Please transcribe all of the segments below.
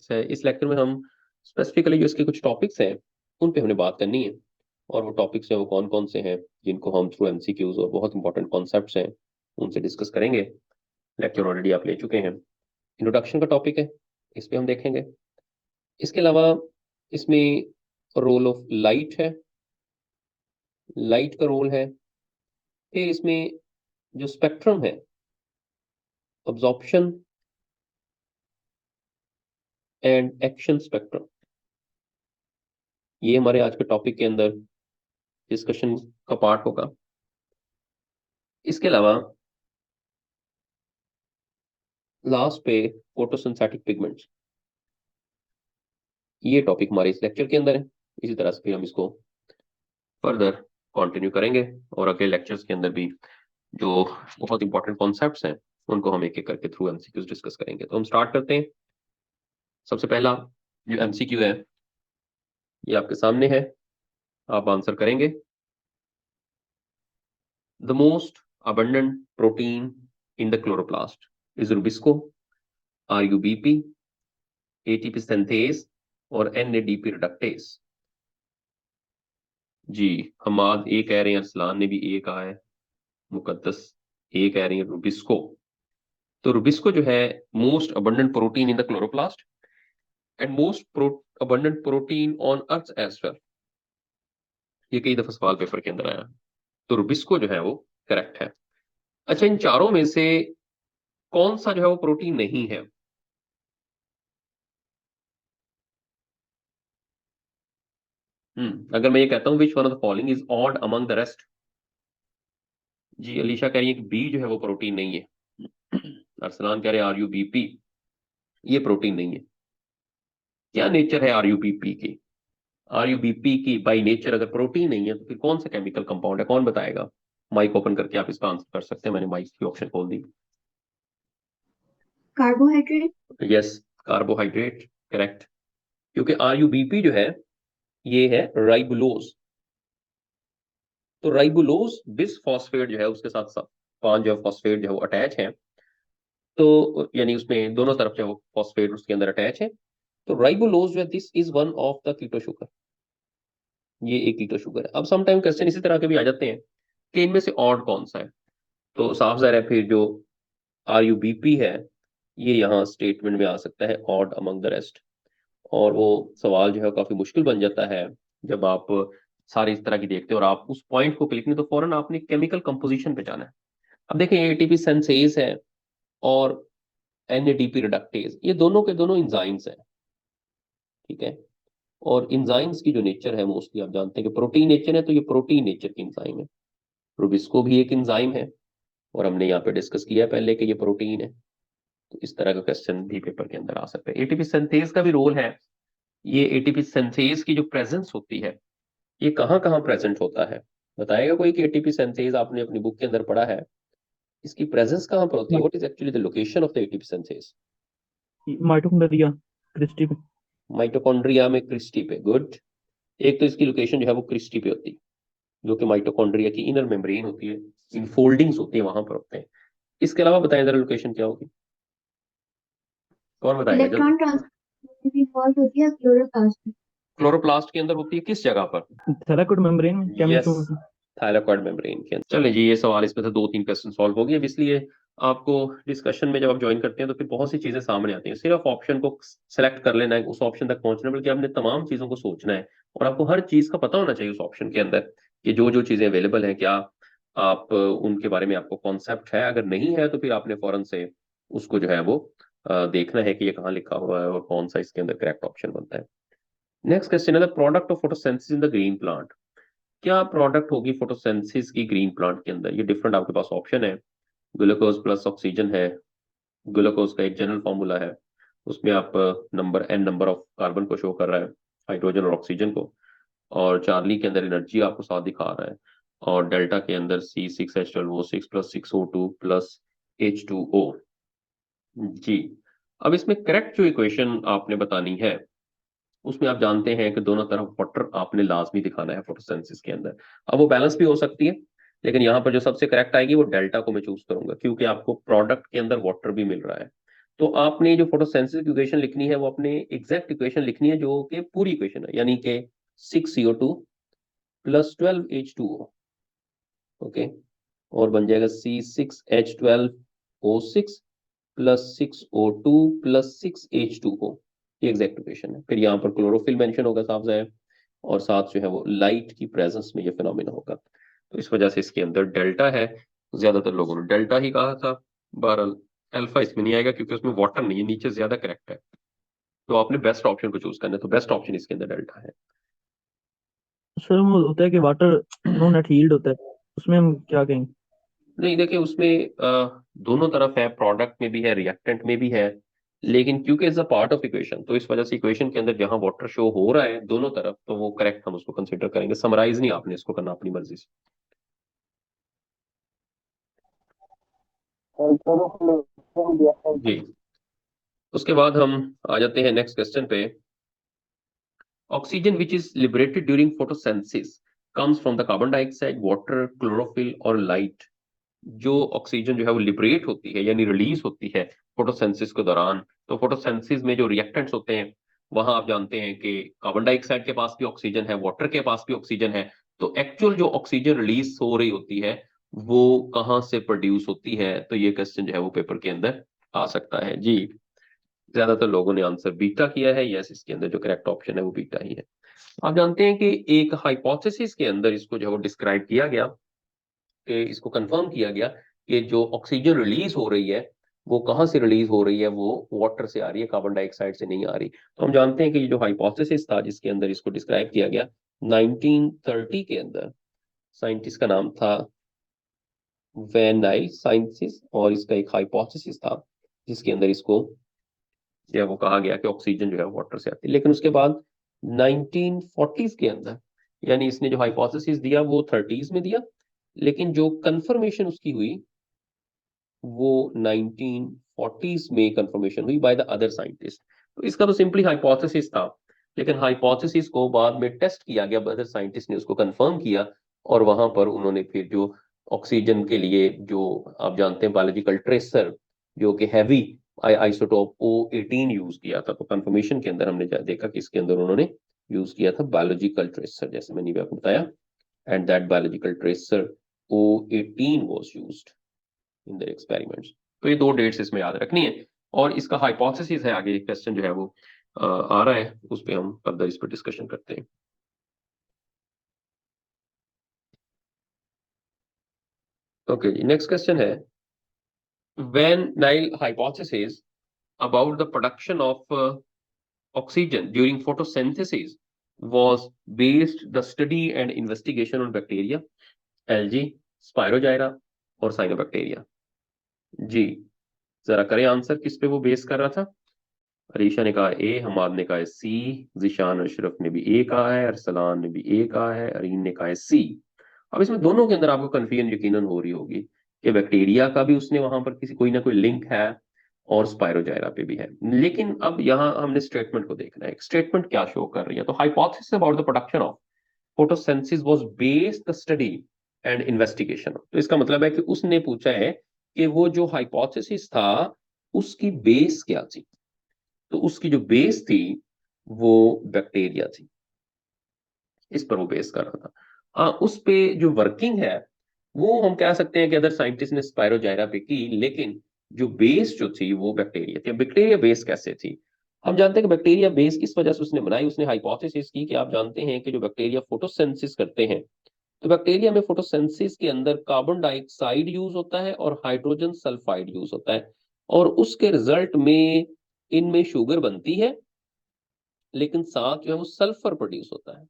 Lectures है। इस lecture में हम स्पेसिफिकली जो इसके कुछ टॉपिक्स हैं उन पे हमने बात करनी है, और वो टॉपिक्स हैं वो कौन कौन से हैं जिनको हम थ्रू एमसीक्यूज और बहुत इंपॉर्टेंट कॉन्सेप्ट्स हैं उनसे डिस्कस करेंगे। लेक्चर ऑलरेडी आप ले चुके हैं, इंट्रोडक्शन का टॉपिक है, इस पे हम देखेंगे। इसके अलावा इसमें रोल ऑफ लाइट है, लाइट का रोल है। फिर इसमें जो स्पेक्ट्रम है, अब्जॉर्प्शन एंड एक्शन स्पेक्ट्रम, ये हमारे आज के टॉपिक के अंदर डिस्कशन का पार्ट होगा। इसके अलावा लास्ट पे फोटोसिंथेटिक पिगमेंट्स, ये टॉपिक हमारे इस लेक्चर के अंदर है। इसी तरह से फिर हम इसको फर्दर कंटिन्यू करेंगे और अगले लेक्चर्स के अंदर भी जो बहुत इंपॉर्टेंट कॉन्सेप्ट्स हैं उनको हम एक एक करके थ्रू एमसीक्यूज डिस्कस करेंगे। तो हम स्टार्ट करते हैं। सबसे पहला जो एमसीक्यू है ये आपके सामने है, आप आंसर करेंगे। The most abundant protein in the chloroplast is rubisco, RUBP, ATP synthase और NADP reductase। जी, हमाद ए कह रहे हैं, अरसलान ने भी ए कहा है, मुकद्दस ए कह रही है रुबिस्को। तो रुबिस्को जो है most abundant protein in the chloroplast and most abundant protein on earth as well. ये कई दफा सवाल पेपर के अंदर आया, तो रुबिस्को जो है वो करेक्ट है। अच्छा, इन चारों में से कौन सा जो है वो प्रोटीन नहीं है? अगर मैं ये कहता हूँ which one of the following is odd among the rest. जी, अलीशा कह रही है कि बी जो है वो प्रोटीन नहीं है। अरसलान कह रहे हैं RUBP, ये प्रोटीन नहीं है। क्या नेचर है RUBP की? RUBP की बाय नेचर अगर प्रोटीन नहीं है तो फिर कौन सा केमिकल कंपाउंड है, कौन बताएगा? माइक ओपन करके आप इसका आंसर कर सकते हैं, मैंने माइक की ऑप्शन खोल दी। कार्बोहाइड्रेट। यस, कार्बोहाइड्रेट करेक्ट, क्योंकि RUBP जो है ये है राइबुलोज। तो राइबुलोज बिस फॉस्फेट जो है उसके साथ साथ 5 जो फॉस्फेट जो है वो अटैच है, तो यानी उसमें दोनों तरफ जो फॉस्फेट उसके अंदर अटैच है। तो राइबोलोज जो है this is one of the keto sugar, ये एक कीटो शुगर है। अब समटाइम क्वेश्चन इसी तरह के भी आ जाते हैं कि इनमें से ऑड कौन सा है, तो साफ जाहिर है फिर जो RUBP है ये यहाँ स्टेटमेंट में आ सकता है ऑड अमंग द रेस्ट, और वो सवाल जो है काफी मुश्किल बन जाता है जब आप सारी इस तरह की देखते हो और आप उस पॉइंट को क्लिक नहीं तो फौरन आपने केमिकल कंपोजिशन पे जाना है। अब देखें ATP सिंथेज है और NADP रिडक्टेज, ये दोनों के दोनों इंजाइम्स हैं, ठीक है। और इंजाइम्स की जो नेचर है मोस्टली आप जानते हैं कि प्रोटीन नेचर है, तो ये प्रोटीन नेचर की इंजाइम है। रुबिस्को भी एक इंजाइम है और हमने यहाँ पे डिस्कस किया पहले कि ये प्रोटीन है। तो इस तरह का क्वेश्चन भी पेपर के अंदर आ सकता है। एटीपी सिंथेज का भी रोल है। ये एटीपी सिंथेज की जो प्रेजेंस होती है ये कहाँ कहाँ प्रेजेंट होता है, बताएगा कोई? कि एटीपी सिंथेज आपने अपनी बुक के अंदर पढ़ा है, इसकी प्रेजेंस कहाँ पर होती है? What is actually the location of the ATP synthase? Mitochondria, cristae पे। माइटोकॉन्ड्रिया में, क्रिस्टी पे, गुड। एक तो इसकी लोकेशन जो है वो क्रिस्टी पे होती है, जो कि माइटोकॉन्ड्रिया की इनर मेम्ब्रेन होती है, इनफोल्डिंग्स होती है, वहां पर होते हैं। इसके अलावा बताएं जरा लोकेशन क्या होगी, कौन बताएगा जल्दी? इलेक्ट्रॉन ट्रांसफर भी इन्वॉल्व होती है क्लोरोप्लास्ट में। क्लोरोप्लास्ट के अंदर होती है, किस जगह पर? थैलाकोइड मेम्ब्रेन में, यस, केमिस्ट्री में। थाइलाकॉइड मेम्ब्रेन के अंदर। चलिए जी, ये सवाल इसमें से 2-3 क्वेश्चन सॉल्व हो गए। अब इसलिए आपको डिस्कशन में जब आप ज्वाइन करते हैं तो फिर बहुत सी चीजें सामने आती हैं। सिर्फ ऑप्शन को सेलेक्ट कर लेना है, उस ऑप्शन तक पहुंचना, बल्कि आपने तमाम चीजों को सोचना है और आपको हर चीज का पता होना चाहिए उस ऑप्शन के अंदर कि जो जो चीजें अवेलेबल हैं, क्या आप उनके बारे में आपको कॉन्सेप्ट है। अगर नहीं है तो फिर आपने फौरन से उसको जो है वो देखना है कि ये कहाँ लिखा हुआ है और कौन सा इसके अंदर करेक्ट ऑप्शन बनता है। नेक्स्ट क्वेश्चन है the product of photosynthesis in the green plant. क्या प्रोडक्ट होगी फोटोसिंथेसिस की ग्रीन प्लांट के अंदर? ये डिफरेंट आपके पास ऑप्शन है। ग्लूकोज प्लस ऑक्सीजन है, ग्लूकोज का एक जनरल फॉर्मूला है, उसमें आप नंबर ऑफ कार्बन को शो कर रहा है, हाइड्रोजन और ऑक्सीजन को, और चार्ली के अंदर एनर्जी आपको साथ दिखा रहा है, और डेल्टा के अंदर C6H12O6 plus 6O2 plus H2O। जी, अब इसमें करेक्ट जो इक्वेशन आपने बतानी है उसमें आप जानते हैं कि दोनों तरफ वाटर आपने लाजमी दिखाना है फोटोसिंथेसिस के अंदर। अब वो बैलेंस भी हो सकती है, लेकिन यहाँ पर जो सबसे करेक्ट आएगी वो डेल्टा को मैं चूज करूंगा, क्योंकि आपको प्रोडक्ट के अंदर वाटर भी मिल रहा है। तो आपने जो फोटोसिंथेसिस की इक्वेशन लिखनी है वो अपने एग्जैक्ट इक्वेशन लिखनी है जो कि पूरी इक्वेशन है, यानी कि 6CO2 प्लस 12H2O, ओके, और बन जाएगा C6H12O6 plus 6O2 plus 6H2O। ये एग्जैक्ट इक्वेशन है। फिर यहाँ पर क्लोरोफिल मेंशन होगा साफ जाहिर, और साथ जो है वो लाइट की प्रेजेंस में ये फिनोमेना होगा। तो इस वजह से इसके अंदर डेल्टा है। ज्यादातर लोगों ने डेल्टा ही कहा था। बहरहाल अल्फा इसमें नहीं आएगा क्योंकि उसमें वाटर नहीं है, नीचे ज्यादा करेक्ट है। तो आपने बेस्ट ऑप्शन को चूज करना है, तो बेस्ट ऑप्शन इसके अंदर डेल्टा है। सर वो होता है कि वाटर नो नेट हील्ड होता है, उसमें हम क्या कहेंगे? नहीं देखिए, उसमें दोनों तरफ है, प्रोडक्ट में भी है, रिएक्टेंट में भी है, लेकिन क्योंकि is a part of equation, तो इस वजह से इक्वेशन के अंदर जहां वाटर शो हो रहा है दोनों तरफ, तो वो करेक्ट हम उसको कंसीडर करेंगे। समराइज नहीं आपने इसको करना अपनी मर्जी से। जी, उसके बाद हम आ जाते हैं नेक्स्ट क्वेश्चन पे। Oxygen which is liberated during photosynthesis comes from the carbon dioxide, water, chlorophyll और लाइट। जो ऑक्सीजन जो है वो लिबरेट होती है यानी रिलीज होती है फोटोसिंथेसिस के दौरान, तो फोटोसिंथेसिस में जो रिएक्टेंट्स होते हैं वहां आप जानते हैं कि कार्बन डाइऑक्साइड के पास भी ऑक्सीजन है, वाटर के पास भी ऑक्सीजन है। तो एक्चुअल जो ऑक्सीजन रिलीज हो रही होती है वो कहाँ से प्रोड्यूस होती है, तो ये क्वेश्चन जो है वो पेपर के अंदर आ सकता है। जी, ज्यादातर लोगों ने आंसर बीटा किया है। यस, इसके अंदर जो करेक्ट ऑप्शन है वो बीटा ही है। आप जानते हैं कि एक हाइपोथेसिस के अंदर इसको जो है वो डिस्क्राइब किया गया, कि इसको कंफर्म किया गया कि जो ऑक्सीजन रिलीज हो रही है वो कहाँ से रिलीज हो रही है, वो वाटर से आ रही है, कार्बन डाइऑक्साइड से नहीं आ रही। तो हम जानते हैं कि ये जो हाइपोथेसिस था जिसके अंदर इसको डिस्क्राइब किया गया 1930 के अंदर, साइंटिस्ट का नाम था वैन नाइल साइंसिस, और इसका एक हाइपोथेसिस था जिसके अंदर इसको जो है वो कहा गया कि ऑक्सीजन जो है वाटर से आती है। लेकिन उसके बाद 1940s के अंदर, यानी इसने जो हाइपोथेसिस दिया वो 30s में दिया, लेकिन जो कंफर्मेशन उसकी हुई वो 1940s में कंफर्मेशन हुई बाय द अदर साइंटिस्ट। तो इसका तो सिंपली हाइपोथेसिस था, लेकिन हाइपोथेसिस को बाद में टेस्ट किया गया, अदर साइंटिस्ट ने उसको कंफर्म किया, और वहां पर उन्होंने फिर जो ऑक्सीजन के लिए जो आप जानते हैं बायोलॉजिकल ट्रेसर, जो कि हैवी आइसोटोप O18 यूज किया था। तो कंफर्मेशन के अंदर हमने देखा कि इसके अंदर उन्होंने यूज किया था बायोलॉजिकल ट्रेसर, जैसे मैंने भी आपको बताया, and that biological tracer O18 was used in the experiments. तो ये दो डेट्स इसमें याद रखनी है, और इसका हाइपोथेसिस है, आगे एक क्वेश्चन जो है वो आ रहा है, उस पे हम फर्दर इस पर डिस्कशन करते हैं। ओके जी, नेक्स्ट क्वेश्चन है, when Nile hypothesis about the production of oxygen during photosynthesis was based the study and investigation on bacteria, algae, spirogyra और cyanobacteria। जी, जरा करें आंसर, किस पे वो बेस कर रहा था? अरीशा ने कहा ए, हमाद ने कहा है सी, जिशान अशरफ ने भी ए कहा है, अरसलान ने भी ए कहा है, अरीन ने कहा है सी। अब इसमें दोनों के अंदर आपको कंफ्यूजन यकीनन हो रही होगी कि बैक्टीरिया का भी उसने वहां पर किसी कोई ना कोई लिंक है, और स्पायरोजाइरा पे भी है। लेकिन अब यहाँ हमने स्टेटमेंट को देखना है, स्टेटमेंट क्या शो कर रही है। तो hypothesis about the production of photosynthesis was based the study and investigation. तो इसका मतलब है कि उसने पूछा है कि वो जो हाइपोथेसिस था उसकी बेस क्या थी। तो उसकी जो बेस थी वो बैक्टीरिया थी, इस पर वो बेस कर रहा था। हाँ, उस पे जो वर्किंग है वो हम कह सकते हैं कि अदर साइंटिस्ट ने स्पायरोजाइरा पे की, लेकिन जो बेस जो थी वो बैक्टीरिया थी। बैक्टीरिया बेस कैसे थी? हम जानते हैं कि बैक्टीरिया बेस किस वजह से उसने बनाई। उसने हाइपोथेसिस की कि आप जानते हैं कि जो बैक्टीरिया फोटोसिंथेसिस करते हैं, तो बैक्टीरिया में फोटोसिंथेसिस के अंदर कार्बन डाइऑक्साइड यूज होता है और हाइड्रोजन सल्फाइड यूज होता है, और उसके रिजल्ट में इनमें शुगर बनती है, लेकिन साथ जो है वो सल्फर प्रोड्यूस होता है,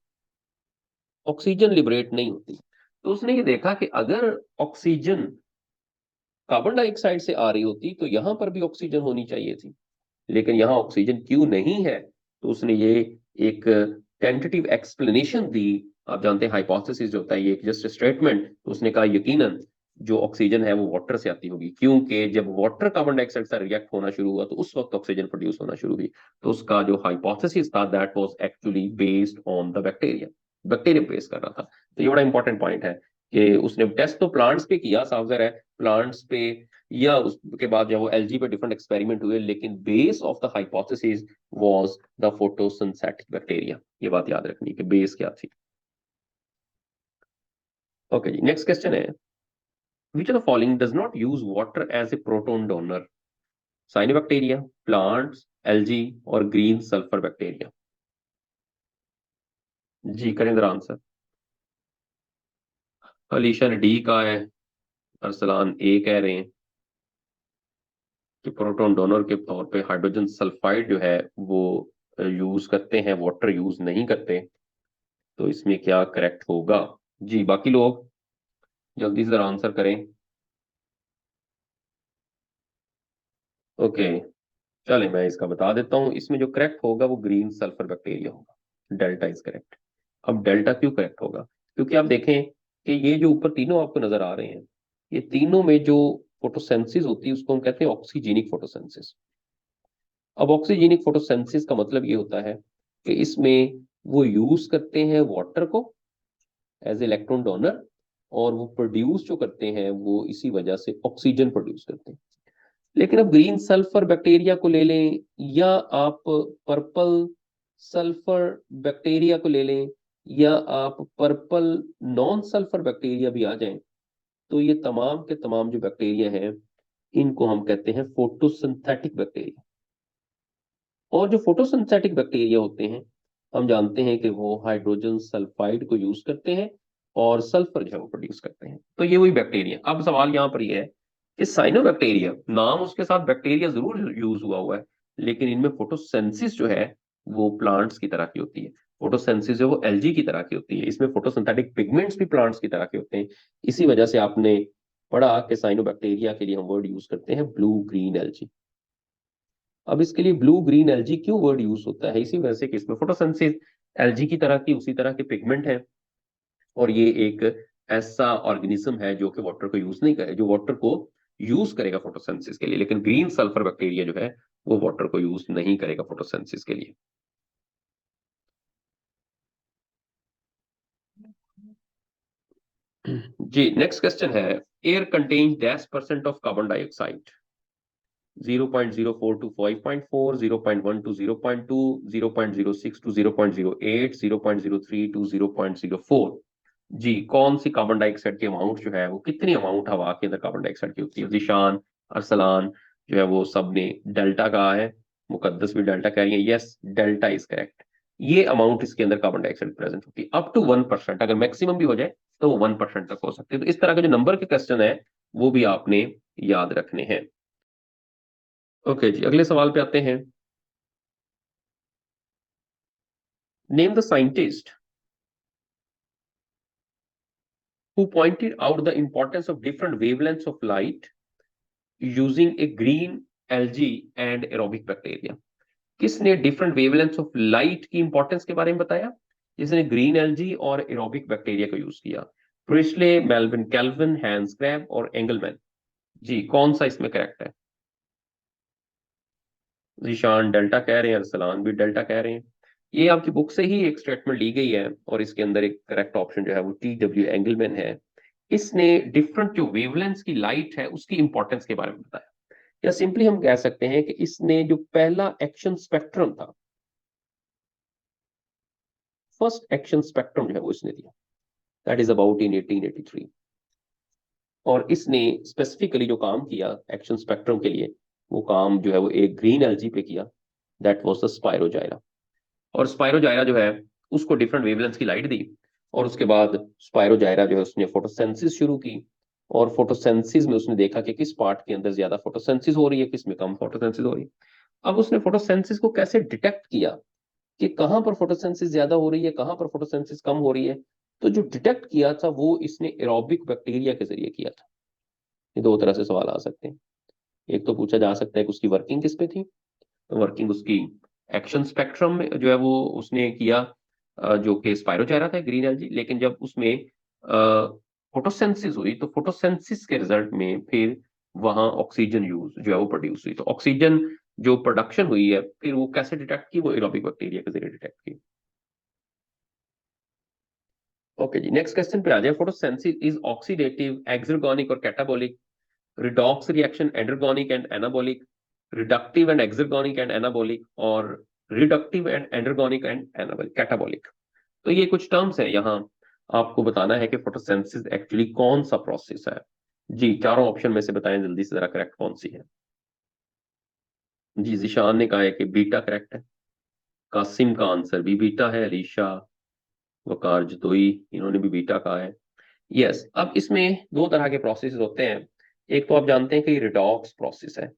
ऑक्सीजन लिबरेट नहीं होती। तो उसने ये देखा कि अगर ऑक्सीजन कार्बन डाइऑक्साइड से आ रही होती तो यहां पर भी ऑक्सीजन होनी चाहिए थी, लेकिन यहाँ ऑक्सीजन क्यों नहीं है। तो उसने ये एक टेंटेटिव एक्सप्लेनेशन दी। आप जानते हैं हाइपोथेसिस जो होता है ये एक जस्ट स्टेटमेंट, तो उसने कहा यकीनन जो ऑक्सीजन है वो वाटर से आती होगी, क्योंकि जब वाटर कार्बन डाइऑक्साइड से रिएक्ट होना शुरू हुआ तो उस वक्त ऑक्सीजन प्रोड्यूस होना शुरू हुई। तो उसका जो हाइपोथेसिस था that was actually based on the bacteria, bacteria base कर रहा था। तो ये बड़ा इंपॉर्टेंट पॉइंट है कि उसने टेस्ट तो प्लांट्स पे किया, साफ ज़ाहिर है प्लांट्स पे या उसके बाद जो वो एलजी पे डिफरेंट एक्सपेरिमेंट हुए, लेकिन base of the hypothesis was the photosynthetic bacteria. ये बात याद रखनी कि बेस क्या थी। ओके जी, नेक्स्ट क्वेश्चन है, which of the following does not use water as a proton donor? Cyanobacteria, plants, algae और green sulfur bacteria? जी करें जरा आंसर। अलीशा ने डी कहा है, अरसलान ए कह रहे हैं कि प्रोटॉन डोनर के तौर पे हाइड्रोजन सल्फाइड जो है वो यूज करते हैं, वाटर यूज नहीं करते। तो इसमें क्या करेक्ट होगा? जी बाकी लोग जल्दी से जरा आंसर करें। ओके, चले मैं इसका बता देता हूँ। इसमें जो करेक्ट होगा वो ग्रीन सल्फर बैक्टीरिया होगा। Delta is correct. अब डेल्टा क्यों करेक्ट होगा? क्योंकि आप देखें कि ये जो ऊपर तीनों आपको नजर आ रहे हैं, ये तीनों में जो फोटोसेंसिस होती है उसको हम कहते हैं ऑक्सीजेनिक फोटोसेंसिस। अब ऑक्सीजेनिक फोटोसेंसिस का मतलब ये होता है कि इसमें वो यूज करते हैं वाटर को एज इलेक्ट्रॉन डोनर, और वो प्रोड्यूस जो करते हैं वो इसी वजह से ऑक्सीजन प्रोड्यूस करते हैं। लेकिन अब ग्रीन सल्फर बैक्टीरिया को ले लें या आप पर्पल सल्फर बैक्टीरिया को ले लें या आप पर्पल नॉन सल्फर बैक्टीरिया भी आ जाएं, तो ये तमाम के तमाम जो बैक्टीरिया हैं इनको हम कहते हैं फोटोसिंथेटिक बैक्टीरिया। और जो फोटोसिंथेटिक बैक्टीरिया होते हैं हम जानते हैं कि वो हाइड्रोजन सल्फाइड को यूज करते हैं और सल्फर जो है वो प्रोड्यूस करते हैं। तो ये वही बैक्टीरिया। अब सवाल यहाँ पर ये है कि साइनोबैक्टीरिया नाम उसके साथ बैक्टीरिया जरूर यूज हुआ है, लेकिन इनमें फोटोसेंसिस जो है वो प्लांट्स की तरह की होती है। फोटोसेंसिस जो वो एल्गी की तरह की होती है। इसमें फोटोसिंथेटिक पिगमेंट्स भी प्लांट्स की तरह के होते हैं। इसी वजह से आपने पढ़ा कि साइनोबैक्टीरिया के लिए हम वर्ड यूज करते हैं ब्लू ग्रीन एल्गी। अब इसके लिए ब्लू ग्रीन एल्जी क्यों वर्ड यूज होता है? इसी वजह से कि इसमें फोटोसिंथेसिस एल्जी की तरह की उसी तरह के पिगमेंट है, और ये एक ऐसा ऑर्गेनिज्म है जो कि वाटर को यूज नहीं करे, जो वाटर को यूज करेगा फोटोसिंथेसिस के लिए। लेकिन ग्रीन सल्फर बैक्टीरिया जो है वो वाटर को यूज नहीं करेगा फोटोसिंथेसिस के लिए। जी नेक्स्ट क्वेश्चन है, air contains dash percent of carbon dioxide? 0.04 to 5.4, 0.1 to 0.2, 0.06 to 0.08, 0.03 to 0.04। जी कौन सी कार्बन डाइऑक्साइड की अमाउंट जो है वो, कितनी अमाउंट हवा के अंदर कार्बन डाइऑक्साइड की होती है? जिशान अरसलान जो है वो सब ने डेल्टा कहा है, मुकद्दस भी डेल्टा कह रही है। Yes delta is correct. ये अमाउंट इसके अंदर कार्बन डाइऑक्साइड प्रेजेंट होती है अप टू 1%। अगर मैक्सिमम भी हो जाए तो वो 1% तक हो सकती है। तो इस तरह के जो नंबर के क्वेश्चन है वो भी आपने याद रखने हैं। ओके जी, अगले सवाल पे आते हैं। Name the scientist who pointed out the importance of different wavelengths of light using a green algae and aerobic bacteria। किसने डिफरेंट वेवलेंथ्स ऑफ लाइट की इंपॉर्टेंस के बारे में बताया? जिसने ग्रीन एल्जी और एरोबिक बैक्टीरिया को यूज किया। Priestley, Melvin Calvin, Hans Krebs और एंगलमैन। जी कौन सा इसमें करेक्ट है? जीशान डेल्टा कह रहे हैं, अरसलान भी डेल्टा कह रहे हैं। ये आपकी बुक से ही एक स्टेटमेंट ली गई है और इसके अंदर एक करेक्ट ऑप्शन जो है वो TW एंगलमैन है। इसने डिफरेंट जो वेवलेंथ्स की लाइट है उसकी इंपॉर्टेंस के बारे में बताया। या सिंपली हम कह सकते हैं कि इसने जो पहला एक्शन स्पेक्ट्रम था, फर्स्ट एक्शन स्पेक्ट्रम जो है वो इसने दिया। That is about in 1883। और इसने स्पेसिफिकली जो काम किया एक्शन स्पेक्ट्रम के लिए, वो काम जो है वो एक ग्रीन एल्जी पे किया। That was the spirogyra. और स्पायरोजाइरा जो है उसको डिफरेंट वेवलेंथ की लाइट दी, और उसके बाद स्पायरोजाइरा जो है उसने फोटोसेंसिस शुरू की। और फोटोसेंसिस में उसने देखा कि किस पार्ट के अंदर ज्यादा फोटोसेंसिस हो रही है, किस में कम फोटोसेंसिस हो रही है। अब उसने फोटोसेंसिस को कैसे डिटेक्ट किया कि कहां पर फोटोसेंसिस ज्यादा हो रही है, कहां पर फोटोसेंसिस कम हो रही है? तो जो डिटेक्ट किया था वो इसने एरोबिक बैक्टीरिया के जरिए किया था। ये दो तरह से सवाल आ सकते हैं। एक तो पूछा जा सकता है कि उसकी वर्किंग किस पे थी। वर्किंग उसकी एक्शन स्पेक्ट्रम में जो है वो उसने किया, जो कि स्पायरोचाइरा था ग्रीन एल्गी। लेकिन जब उसमें फोटोसेंसिस हुई तो फोटोसेंसिस के रिजल्ट में फिर वहां ऑक्सीजन यूज जो है वो प्रोड्यूस हुई। तो ऑक्सीजन जो प्रोडक्शन हुई है फिर वो कैसे डिटेक्ट की? वो एरोबिक बैक्टीरिया के जरिए डिटेक्ट की। ओके जी, नेक्स्ट क्वेश्चन पे आ जाए। फोटोसेंसिस इज ऑक्सीडेटिव, एक्सर्गोनिक और catabolic? Redox reaction endergonic and anabolic, reductive and exergonic and anabolic, और reductive and endergonic and anabolic catabolic. तो ये कुछ टर्म्स है, यहाँ आपको बताना है कि फोटोसिंथेसिस एक्चुअली कौन सा प्रोसेस है। जी, चारों ऑप्शन में से बताएं जल्दी से जरा, करेक्ट कौन सी है। जी, जिशान ने कहा है कि बीटा करेक्ट है, कासिम का आंसर भी बीटा है, अलीशा, वकार जतोई, इन्होंने भी बीटा कहा है। यस, अब इसमें दो तरह के प्रोसेस होते हैं। एक तो आप जानते हैं कि रिडॉक्स प्रोसेस है,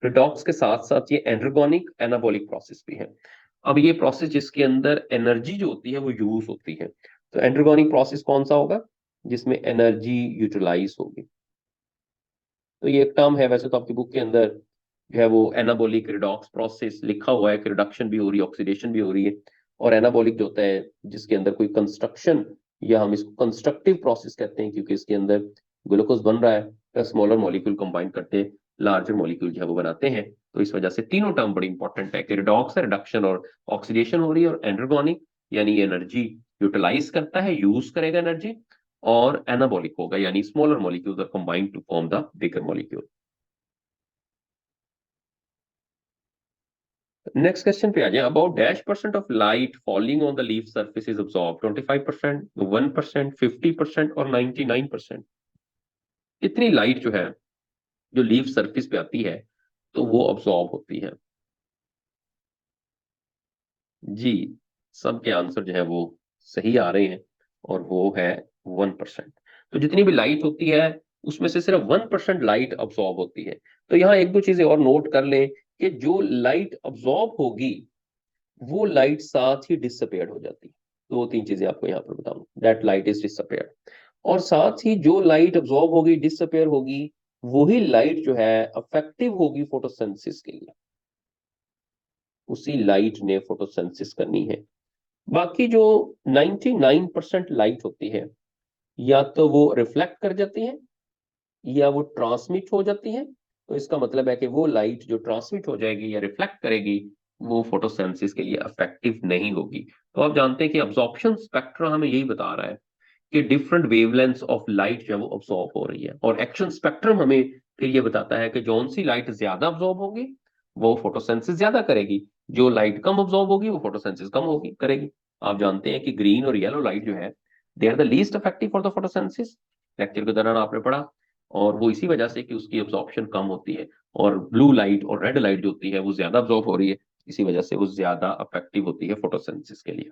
रिडॉक्स के साथ साथ ये एंड्रोगोनिक एनाबॉलिक प्रोसेस भी है। अब ये प्रोसेस जिसके अंदर एनर्जी जो होती है वो यूज होती है, तो एंड्रोगोनिक प्रोसेस कौन सा होगा, जिसमें एनर्जी यूटिलाइज होगी। तो ये एक टर्म है, वैसे तो आपकी बुक के अंदर जो है वो एनाबॉलिक रिडॉक्स प्रोसेस लिखा हुआ है कि रिडक्शन भी हो रही है, ऑक्सीडेशन भी हो रही है। और एनाबॉलिक जो होता है जिसके अंदर कोई कंस्ट्रक्शन, या हम इसको कंस्ट्रक्टिव प्रोसेस कहते हैं, क्योंकि इसके अंदर ग्लूकोज बन रहा है तो स्मॉलर मॉलिक्यूल कंबाइन करते लार्जर मॉलिक्यूल जो है वो बनाते हैं। तो इस वजह से तीनों टर्म बड़ी इंपॉर्टेंट है कि रिडॉक्स है, रिडक्शन और ऑक्सीडेशन हो रही है, और एंड्रोगोनिक यानी एनर्जी यूटिलाइज करता है, यूज करेगा एनर्जी, और एनाबॉलिक होगा यानी smaller molecules are combined to form the bigger molecule. Next question पे आ जाए। About dash percent of light falling on the leaf surface is absorb, 25%, 1%, 50% और 99%। इतनी लाइट जो है जो लीफ सरफेस पे आती है तो वो अब्सॉर्ब होती है। जी, सबके आंसर जो है वो सही आ रहे हैं, और वो है 1%। तो जितनी भी लाइट होती है उसमें से सिर्फ 1% लाइट अब्सॉर्ब होती है। तो यहाँ एक दो चीजें और नोट कर लें कि जो लाइट अब्सॉर्ब होगी वो लाइट साथ ही डिसअपेयर हो जाती है। दो तीन चीजें आपको यहाँ पर बताऊं, दैट लाइट इज डिसअपेयर। और साथ ही जो लाइट अब्सॉर्ब होगी, डिसअपेयर होगी, वही लाइट जो है अफेक्टिव होगी फोटोसिंथेसिस के लिए, उसी लाइट ने फोटोसिंथेसिस करनी है। बाकी जो 99% लाइट होती है, या तो वो रिफ्लेक्ट कर जाती है या वो ट्रांसमिट हो जाती है। तो इसका मतलब है कि वो लाइट जो ट्रांसमिट हो जाएगी या रिफ्लेक्ट करेगी वो फोटोसेंसिस के लिए इफेक्टिव नहीं होगी। तो आप जानते हैं कि अब्जॉर्प्शन स्पेक्ट्रम हमें यही बता रहा है कि डिफरेंट वेवलेंथ्स ऑफ लाइट जो है वो अब्सॉर्ब हो रही है, और एक्शन स्पेक्ट्रम हमें फिर ये बताता है कि जौन सी लाइट ज्यादा अब्सॉर्ब होगी वो फोटोसेंसिस ज्यादा करेगी, जो लाइट कम अब्सॉर्ब होगी वो फोटोसेंसिस कम होगी करेगी। आप जानते हैं कि ग्रीन और येलो लाइट जो है they are the least effective for the photosynthesis, lecture के दौरान आपने पढ़ा। और वो इसी वजह से कि उसकी अब्सॉर्प्शन कम होती है, और ब्लू लाइट और रेड लाइट जो होती है वो ज्यादा अब्सॉर्ब हो रही है, इसी वजह से वो ज्यादा इफेक्टिव होती है फोटोसेंसिस के लिए।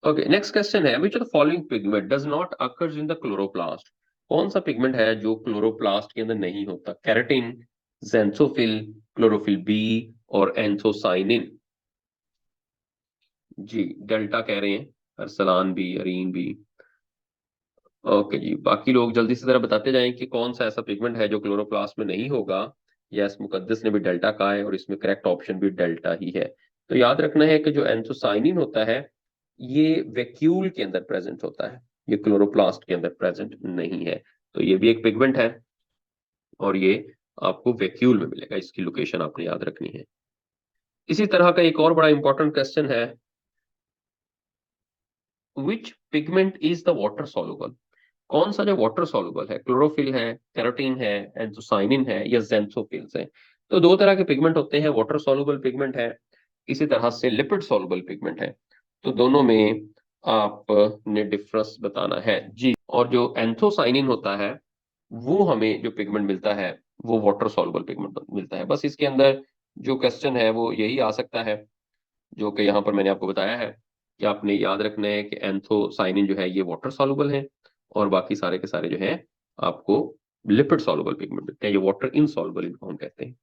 ओके, नेक्स्ट क्वेश्चन है, विच of the following pigment does not occurs in the chloroplast. कौन सा पिगमेंट है जो क्लोरोप्लास्ट के अंदर नहीं होता, कैरेटिन, ज़ैंथोफिल, क्लोरोफिल बी, और एंथोसाइनिन। जी, डेल्टा कह रहे हैं, अरसलान भी, अरीन भी। ओके जी, बाकी लोग जल्दी से जरा बताते जाएं कि कौन सा ऐसा पिगमेंट है जो क्लोरोप्लास्ट में नहीं होगा। यस, मुकद्दस ने भी डेल्टा कहा है, और इसमें करेक्ट ऑप्शन भी डेल्टा ही है। तो याद रखना है कि जो एंथोसाइनिन होता है ये वैक्यूल के अंदर प्रेजेंट होता है, ये क्लोरोप्लास्ट के अंदर प्रेजेंट नहीं है। तो ये भी एक पिगमेंट है, और ये आपको वैक्यूल में मिलेगा, इसकी लोकेशन आपने याद रखनी है। इसी तरह का एक और बड़ा इंपॉर्टेंट क्वेश्चन है, which pigment is the water soluble. कौन सा जो वाटर सॉल्युबल है, क्लोरोफिल है, कैरोटीन है, एंथोसाइनिन है, या ज़ैंथोफिल्स है। तो दो तरह के पिगमेंट होते हैं, वाटर सॉल्युबल पिगमेंट है, इसी तरह से लिपिड सॉल्युबल पिगमेंट है। तो दोनों में आपने डिफरेंस बताना है जी। और जो एंथोसाइनिन होता है वो हमें जो पिगमेंट मिलता है वो वाटर सॉल्युबल पिगमेंट मिलता है। बस इसके अंदर जो क्वेश्चन है वो यही आ सकता है, जो कि यहाँ पर मैंने आपको बताया है कि आपने याद रखना है कि एंथोसाइनिन जो है ये वाटर सॉल्युबल है, और बाकी सारे के सारे जो है आपको लिपिड सॉल्युबल पिगमेंट मिलते हैं, ये वाटर इनसॉल्युबल इनको हम कहते हैं।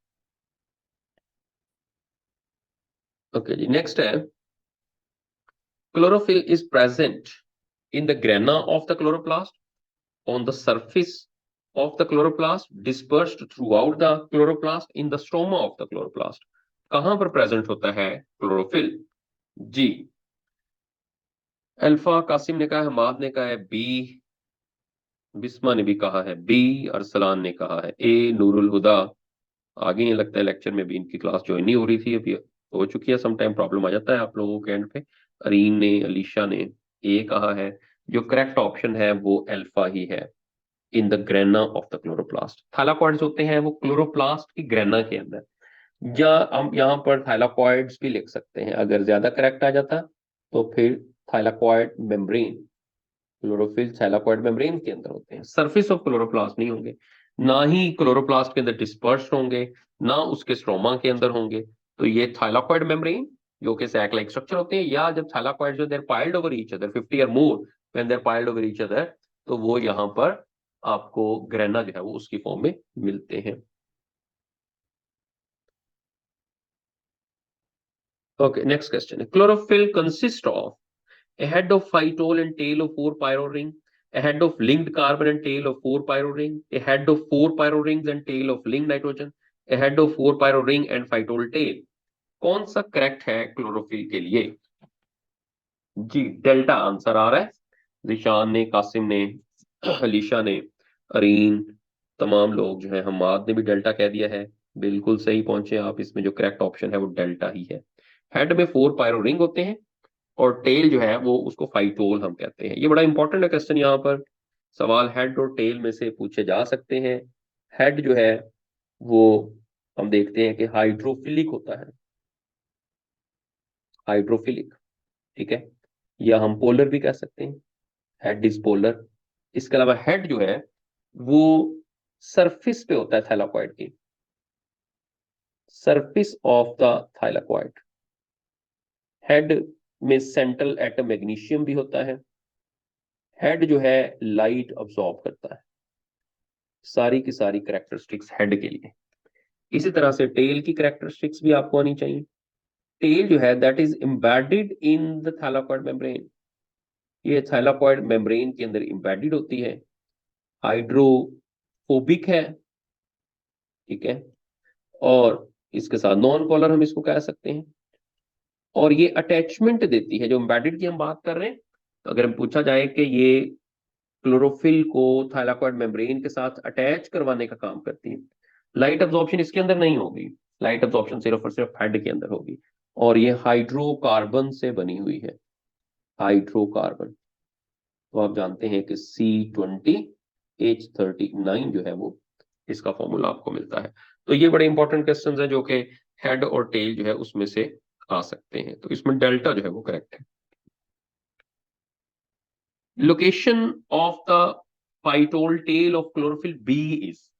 ओके जी, नेक्स्ट है, chlorophyll is present in the grana of the chloroplast, on the surface of the chloroplast, dispersed throughout the chloroplast, in the stroma of the chloroplast। कहां पर प्रेजेंट होता है क्लोरोफिल। जी, alpha Qasim ने कहा है, हमाद ने कहा है बी, बिस्मा ने भी कहा है बी, अरसलान ने कहा है ए, नूरुल हुदा आगे नहीं लगता है, लेक्चर में भी इनकी क्लास ज्वाइन नहीं हो रही थी, अभी हो चुकी है। सम टाइम प्रॉब्लम आ जाता है आप लोगों के एंड पे। अरीन ने, अलीशा ने ए कहा है, जो करेक्ट ऑप्शन है वो अल्फा ही है, in the grana of the chloroplast. Thylakoids होते हैं वो क्लोरोप्लास्ट की ग्रेना के अंदर, या हम यहाँ पर थाइलाकॉइड्स भी लिख सकते हैं अगर ज्यादा करेक्ट आ जाता, तो फिर thylakoid membrane, chlorophyll thylakoid membrane के अंदर होते हैं, सरफेस ऑफ क्लोरोप्लास्ट नहीं होंगे, ना ही क्लोरोप्लास्ट के अंदर डिस्पर्स्ड होंगे, ना उसके स्ट्रोमा के अंदर होंगे। तो ये थाइलाकॉइड मेम्ब्रेन जो कि सैक लाइक स्ट्रक्चर होते हैं, या जब थाइलाकॉइड जो there piled over each other 50 और more, when there piled over each other, तो वो यहाँ पर आपको ग्रेना जो है वो उसकी फॉर्म में मिलते हैं। ओके, नेक्स्ट क्वेश्चन है, chlorophyll consist of a head of phytol and tail of 4 pyrrole ring, a head of linked carbon and tail of 4 pyrrole ring, a head of 4 pyrrole rings and tail of linked nitrogen, a head of 4 pyrrole ring and phytol tail। कौन सा correct है chlorophyll के लिए? जी, delta answer आ रहा है। जिशान ने, कासिम ने, अलीशा ने, अरीन, तमाम लोग जो है, हमाद ने भी डेल्टा कह दिया है। बिल्कुल सही पहुंचे आप, इसमें जो करेक्ट ऑप्शन है वो डेल्टा ही है। हेड में 4 पायरो रिंग होते हैं और टेल जो है वो उसको फाइटोल हम कहते हैं। ये बड़ा इंपॉर्टेंट है क्वेश्चन, यहाँ पर सवाल हेड और टेल में से पूछे जा सकते हैं। हेड जो है वो हम देखते हैं कि हाइड्रोफिलिक होता है, हाइड्रोफिलिक, ठीक है, या हम पोलर भी कह सकते हैं, हेड इज पोलर। इसके अलावा हेड जो है वो सरफेस पे होता है थैलाकॉइड की, surface of the thylakoid. Head में सेंट्रल एटम मैग्नीशियम भी होता है। हेड जो है लाइट अब्सॉर्ब करता है। सारी की सारी करेक्टरिस्टिक्स हेड के लिए। इसी तरह से टेल की करेक्टरिस्टिक्स भी आपको आनी चाहिए। टेल जो है that is embedded in the thylakoid membrane, ये थैलाकॉइड मेम्ब्रेन के अंदर एम्बेडेड होती है, हाइड्रोफोबिक है, ठीक है, और इसके साथ नॉन पोलर हम इसको कह सकते हैं। और ये अटैचमेंट देती है, जो एम्बेडेड की हम बात कर रहे हैं, तो अगर हम पूछा जाए कि ये क्लोरोफिल को थाइलाकॉइड मेम्ब्रेन के साथ अटैच करवाने का काम करती है। लाइट अब्जॉर्प्शन इसके अंदर नहीं होगी, लाइट अब्जॉर्प्शन सिर्फ और सिर्फ हेड के अंदर होगी। और ये हाइड्रोकार्बन से बनी हुई है, हाइड्रोकार्बन। तो आप जानते हैं कि C20H39 जो है वो इसका फॉर्मूला आपको मिलता है। तो ये बड़े इंपॉर्टेंट क्वेश्चंस हैं जो कि हेड और टेल जो है उसमें से आ सकते हैं। तो इसमें डेल्टा जो है वो करेक्ट है। Location of the phytol tail of chlorophyll B is,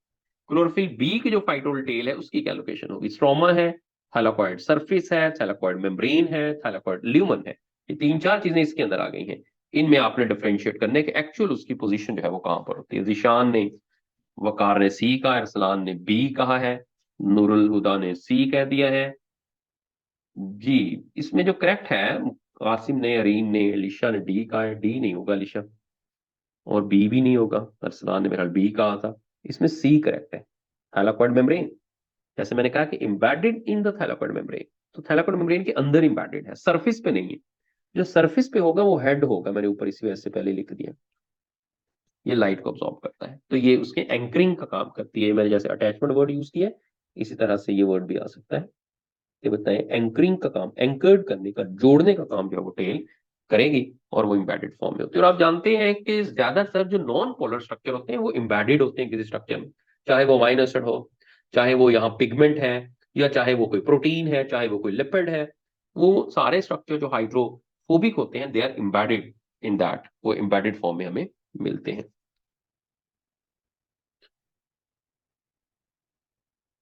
chlorophyll B की जो फाइटोल टेल है उसकी क्या लोकेशन होगी? स्ट्रोमा है, थैलाकॉइड सरफेस है, थैलाकॉइड मेम्ब्रेन है, थैलाकॉइड ल्यूमन है। ये तीन चार चीजें इसके अंदर आ गई हैं। इनमें आपने डिफरेंशिएट करने के एक्चुअल उसकी पोजीशन जो है वो कहां पर होती है। जिशान ने, वकार ने सी कहा, अरसलान ने बी कहा है, नूरुल हुदा ने सी कह दिया है। जी, इसमें जो करेक्ट है, कासिम ने, अरीन ने, अलीशा ने डी कहा है। डी नहीं होगा अलीशा, और बी भी नहीं होगा, अरसलान ने मेरा बी कहा था। इसमें सी करेक्ट है, थैलाकॉइड मेम्ब्रेन। जैसे मैंने कहा कि embedded in the thylakoid membrane, तो थैलाकॉइड मेम्ब्रेन के अंदर एम्बेडेड है, सरफेस पे नहीं है। जो सरफेस पे होगा वो हेड होगा, मैंने ऊपर इसी वजह से पहले लिख दिया। ये लाइट को अब्सॉर्ब करता है, तो ये उसके एंकरिंग का काम करती है। मैंने जैसे अटैचमेंट वर्ड यूज किया है, इसी तरह से ये वर्ड भी आ सकता है। ये बताएं, एंकरिंग का काम, एंकर्ड करने का, जोड़ने का काम जो है वो टेल करेगी, और वो इम्बेडेड फॉर्म में होती है। और आप जानते हैं कि ज्यादातर जो नॉन पोलर स्ट्रक्चर होते हैं वो इम्बेडेड होते हैं किसी स्ट्रक्चर में, चाहे वो अमाइनो एसिड हो, चाहे वो यहाँ पिगमेंट है, या चाहे वो कोई प्रोटीन है, चाहे वो कोई लिपिड है। वो सारे स्ट्रक्चर जो हाइड्रोफोबिक होते हैं, they are embedded in that, वो इम्बेडेड फॉर्म में हमें मिलते हैं।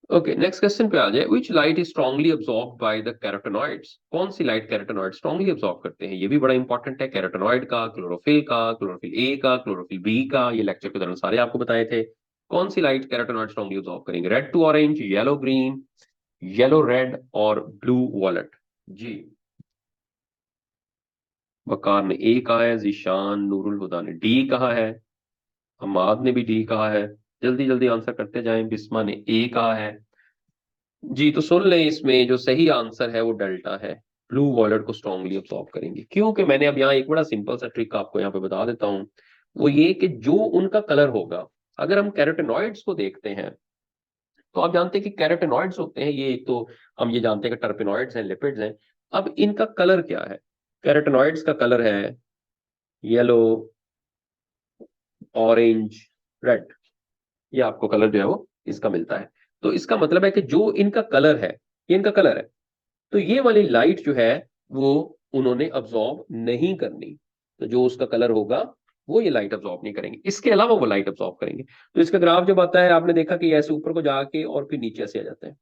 ओके, नेक्स्ट क्वेश्चन पे आ जाए, which light is strongly absorb by the carotenoids. कौन सी लाइट कैरोटेनॉइड स्ट्रांगली अब्सॉर्ब करते हैं? ये भी बड़ा इंपॉर्टेंट है, कैरोटेनॉइड का, क्लोरोफिल का, क्लोरोफिल ए का, क्लोरोफिल बी का। ये लेक्चर के दौरान सारे आपको बताए थे। कौन सी लाइट कैरोटेनॉइड स्ट्रांगली अब्सॉर्ब करेंगे? Red to orange, yellow green, yellow red, और ब्लू वॉलेट। जी, वकार ने ए कहा है, जीशान, नूरुल हुदा ने डी कहा है, हमाद ने भी डी कहा है। जल्दी जल्दी आंसर करते जाएं। बिस्मा ने ए कहा है। जी, तो सुन लें, इसमें जो सही आंसर है वो डेल्टा है, ब्लू वॉलेट को स्ट्रांगली अब्सॉर्ब करेंगे। क्योंकि मैंने अब यहाँ एक बड़ा सिंपल सा ट्रिक आपको यहाँ पे बता देता हूँ, वो ये कि जो उनका कलर होगा, अगर हम कैरोटेनॉइड्स को देखते हैं, तो आप जानते हैं कि कैरोटेनॉइड्स होते हैं ये, एक तो हम ये जानते हैं कि टर्पेनॉइड्स हैं, लिपिड्स हैं। अब इनका कलर क्या है? कैरोटेनॉइड्स का कलर है येलो, ऑरेंज, रेड, ये आपको कलर जो है वो इसका मिलता है। तो इसका मतलब है कि जो इनका कलर है, ये इनका कलर है, तो ये वाली लाइट जो है वो उन्होंने अब्सॉर्ब नहीं करनी। तो जो उसका कलर होगा वो ये लाइट अब्सॉर्ब नहीं करेंगे, इसके अलावा वो लाइट अब्सॉर्ब करेंगे। तो इसका ग्राफ जब आता है, आपने देखा कि ऐसे ऊपर को जाके और फिर नीचे से आ जाता है।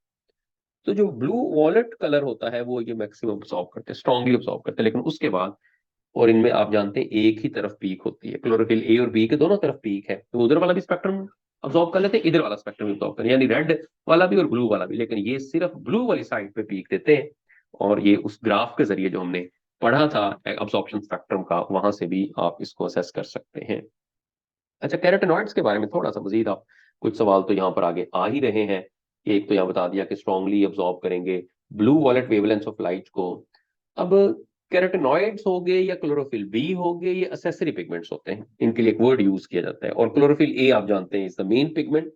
तो जो ब्लू वॉलेट कलर होता है वो ये मैक्सिमम अब्सॉर्ब करते हैं, स्ट्रांगली अब्सॉर्ब करते हैं, लेकिन उसके बाद, और इनमें आप जानते हैं एक ही तरफ पीक होती है, क्लोरोफिल ए और बी के दोनों तरफ पीक है, तो उधर वाला भी स्पेक्ट्रम अब्सॉर्ब कर लेते हैं, इधर वाला स्पेक्ट्रम भी अब्सॉर्ब कर, यानी रेड वाला भी और ब्लू वाला भी, लेकिन ये सिर्फ ब्लू वाली साइड पे पीक देते हैं। और ये उस ग्राफ के जरिए जो हमने पढ़ा था अब्सॉर्प्शन स्पेक्ट्रम का, वहां से भी आप इसको असेस कर सकते हैं। अच्छा, कैरोटेनॉइड्स के बारे में थोड़ा सा मजीद आप, कुछ सवाल तो यहाँ पर आगे आ ही रहे हैं। एक तो यहाँ बता दिया कि स्ट्रांगली अब्सॉर्ब करेंगे blue wallet wavelength of light को। अब कैरोटेनॉइड्स हो गए या क्लोरोफिल बी हो गए, ये असेसरी पिगमेंट्स होते हैं, इनके लिए एक वर्ड यूज किया जाता है। और क्लोरोफिल ए आप जानते हैं इज द मेन पिगमेंट।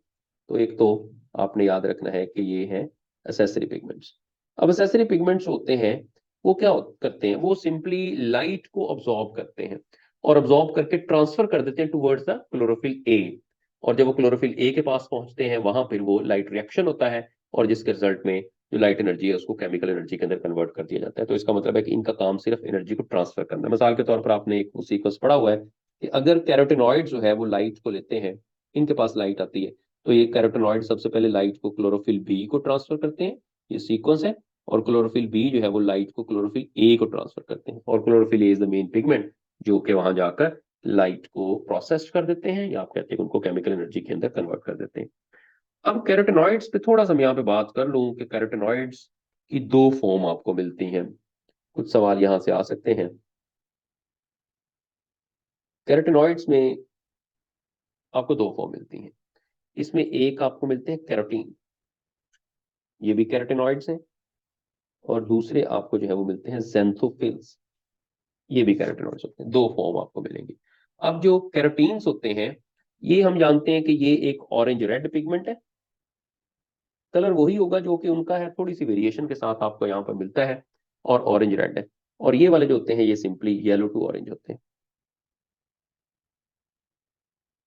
तो एक तो आपने याद रखना है कि ये है असेसरी पिगमेंट्स। अब असेसरी पिगमेंट्स होते हैं, वो क्या करते हैं, वो सिंपली लाइट को अब्सॉर्ब करते हैं और अब्सॉर्ब करके ट्रांसफर कर देते हैं टुवर्ड्स द क्लोरोफिल ए। और जब वो क्लोरोफिल ए के पास पहुंचते हैं, वहां फिर वो लाइट रिएक्शन होता है, और जिसके रिजल्ट में जो लाइट एनर्जी है उसको केमिकल एनर्जी के अंदर कन्वर्ट कर दिया जाता है। तो इसका मतलब है कि इनका काम सिर्फ एनर्जी को ट्रांसफर करना है। मिसाल के तौर पर आपने एक सीक्वेंस पढ़ा हुआ है कि अगर कैरोटेनॉइड जो है वो लाइट को लेते हैं, इनके पास लाइट आती है, तो ये कैरोटेनॉइड सबसे पहले लाइट को क्लोरोफिल बी को ट्रांसफर करते हैं, ये सीक्वेंस है। और क्लोरोफिल बी जो है वो लाइट को क्लोरोफिल ए को ट्रांसफर करते हैं, और chlorophyll A is the main pigment जो कि वहां जाकर लाइट को प्रोसेस कर देते हैं, या आप कहते हैं उनको केमिकल एनर्जी के अंदर कन्वर्ट कर देते हैं। अब कैरोटेनॉइड्स पे थोड़ा सा मैं यहाँ पे बात कर लूं कि कैरोटेनॉइड्स की दो फॉर्म आपको मिलती हैं। कुछ सवाल यहाँ से आ सकते हैं। कैरोटेनॉइड्स में आपको दो फॉर्म मिलती हैं। इसमें एक आपको मिलते हैं कैरोटीन, ये भी कैरोटेनॉइड्स हैं। और दूसरे आपको जो है वो मिलते हैं ज़ैंथोफिल्स, ये भी कैरोटेनॉइड्स होते हैं। दो फॉर्म आपको मिलेंगे। अब जो कैरोटीन्स होते हैं, ये हम जानते हैं कि ये एक ऑरेंज रेड पिगमेंट है, कलर वही होगा जो कि उनका है, थोड़ी सी वेरिएशन के साथ आपको यहाँ पर मिलता है, और ऑरेंज रेड है। और ये वाले जो होते हैं ये सिंपली येलो टू ऑरेंज होते हैं।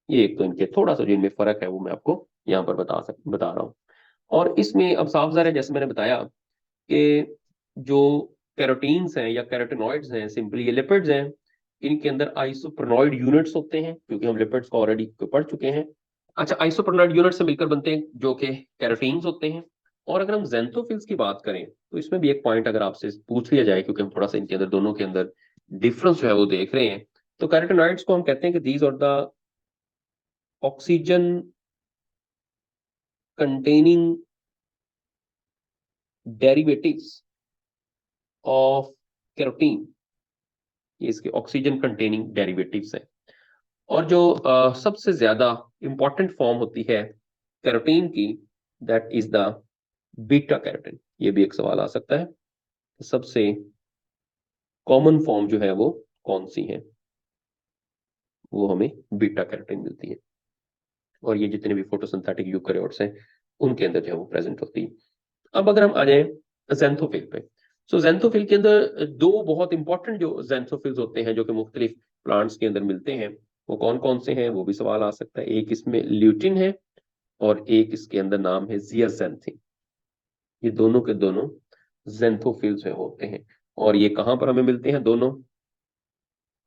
ये एक तो इनके थोड़ा सा जो इनमें फर्क है वो मैं आपको यहाँ पर बता रहा हूँ। और इसमें अब साफ ज़ाहिर है, जैसे मैंने बताया कि जो कैरोटीन्स हैं या कैरोटेनॉइड्स हैं, सिंपली ये लिपिड्स हैं। इनके अंदर आइसोप्रोनॉइड यूनिट्स होते हैं, क्योंकि हम लिपिड्स को ऑलरेडी पढ़ चुके हैं। अच्छा, आइसोप्रोनॉइड यूनिट से मिलकर बनते हैं जो कि कैरोटीन्स होते हैं। और अगर हम ज़ैंथोफिल्स की बात करें, तो इसमें भी एक पॉइंट अगर आपसे पूछ लिया जाए, क्योंकि हम थोड़ा सा इनके अंदर दोनों के अंदर डिफरेंस जो है वो देख रहे हैं, तो कैरोटेनॉइड्स को हम कहते हैं कि these are the oxygen containing derivatives of carotene. ये इसके ऑक्सीजन कंटेनिंग डेरिवेटिव्स हैं। और जो सबसे ज्यादा इंपॉर्टेंट फॉर्म होती है कैरोटीन की, that is the beta carotene. ये भी एक सवाल आ सकता है, सबसे कॉमन फॉर्म जो है वो कौन सी है, वो हमें बीटा कैरोटीन मिलती है। और ये जितने भी फोटोसिंथेटिक यूकेरियोट्स हैं उनके अंदर जो है वो प्रेजेंट होती है। अब अगर हम आ जाए ज़ैंथोफिल पे, सो ज़ैंथोफिल के अंदर दो बहुत इंपॉर्टेंट जो ज़ैंथोफिल्स होते हैं जो कि मुख्तलिफ प्लांट्स के अंदर मिलते हैं, वो कौन कौन से हैं, वो भी सवाल आ सकता है। एक इसमें ल्यूटिन है, और एक इसके अंदर नाम है जियाज़ैंथिन। ये दोनों के दोनों ज़ैंथोफिल्स है होते हैं। और ये कहाँ पर हमें मिलते हैं दोनों,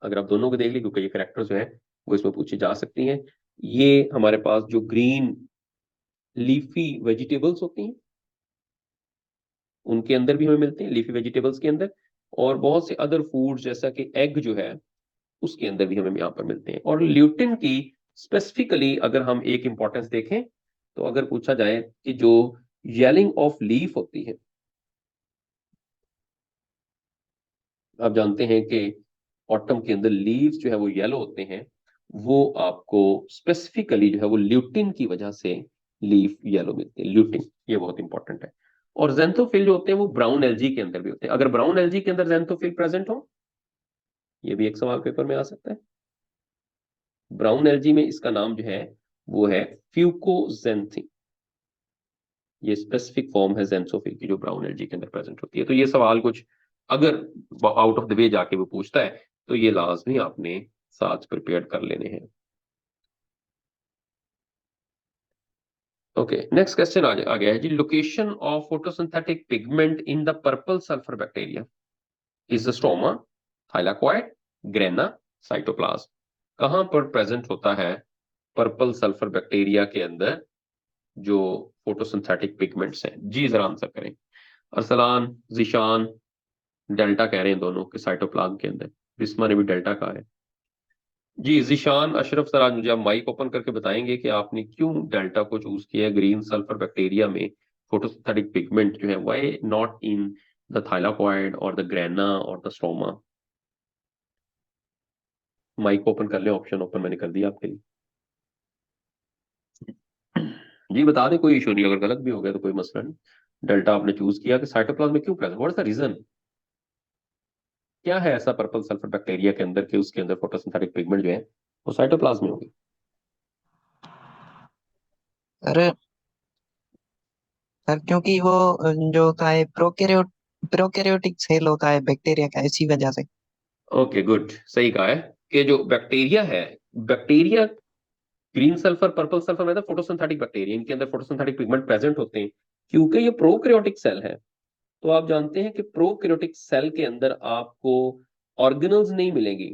अगर आप दोनों को देख ली, क्योंकि ये करेक्टर जो है वो इसमें पूछी जा सकती हैं। ये हमारे पास जो ग्रीन लीफी वेजिटेबल्स होती हैं उनके अंदर भी हमें मिलते हैं, लीफी वेजिटेबल्स के अंदर। और बहुत से अदर फूड्स जैसा कि एग जो है उसके अंदर भी हमें यहाँ पर मिलते हैं। और ल्यूटिन की स्पेसिफिकली अगर हम एक इंपॉर्टेंस देखें, तो अगर पूछा जाए कि जो येलिंग ऑफ लीफ होती है, आप जानते हैं कि ऑटम के अंदर लीव्स जो है वो येलो होते हैं, वो आपको स्पेसिफिकली जो है वो ल्यूटिन की वजह से लीफ येलो मिलती है, ल्यूटिन, ये बहुत इंपॉर्टेंट है। और जेंथोफिल जो होते हैं वो ब्राउन एल्गी के अंदर भी होते हैं। अगर ब्राउन एल्गी के अंदर जेंथोफिल प्रेजेंट हो, ये भी एक सवाल पेपर में आ सकता है। ब्राउन एल्गी में इसका नाम जो है वो है फ्यूकोजेंथिन। ये स्पेसिफिक फॉर्म है जेंथोफिल की जो ब्राउन एल्गी के अंदर प्रेजेंट होती है। तो ये सवाल कुछ अगर आउट ऑफ द वे जाके वो पूछता है, तो ये लाजमी आपने साथ प्रिपेयर कर लेने हैं। ओके, नेक्स्ट क्वेश्चन आ गया है जी। Location of photosynthetic pigment in the purple sulphur bacteria is the stroma, thylakoid, grana, cytoplasm. कहां पर प्रेजेंट होता है पर्पल सल्फर बैक्टीरिया के अंदर जो फोटोसिंथेटिक पिगमेंट्स हैं? जी जरा आंसर करें। अरसलान, जिशान, डेल्टा कह रहे हैं दोनों के साइटोप्लाज्म के अंदर। बिस्मा ने भी डेल्टा कहा है। जी जिशान, अशरफ सर, आज मुझे आप माइक ओपन करके बताएंगे कि आपने क्यों डेल्टा को चूज किया है ग्रीन सल्फर बैक्टीरिया में फोटोसिंथेटिक पिगमेंट जो है, why not in the thylakoid और द ग्रेना और द स्ट्रोमा? माइक ओपन कर ले, ऑप्शन ओपन मैंने कर दिया आपके लिए। जी बता दें, कोई इशू नहीं, अगर गलत भी हो गया तो कोई मसला नहीं। डेल्टा आपने चूज किया कि साइटोप्लाज्म में क्यों present, what is the reason? क्या है ऐसा पर्पल सल्फर बैक्टीरिया के अंदर कि उसके अंदर फोटोसिंथेटिक पिगमेंट जो है वो साइटोप्लाज्म में होगी? सर सर क्योंकि वो जो होता है प्रोकैरियोटिक सेल होता है बैक्टीरिया का, इसी वजह से। ओके गुड, सही कहा है कि जो बैक्टीरिया है, bacteria green sulphur purple sulphur मतलब फोटोसिंथेटिक बैक्टीरिया, इनके अंदर फोटोसिंथेटिक पिगमेंट प्रेजेंट होते हैं क्योंकि ये प्रोकैरियोटिक सेल है। तो आप जानते हैं कि प्रोकैरियोटिक सेल के अंदर आपको ऑर्गेनल्स नहीं मिलेंगी,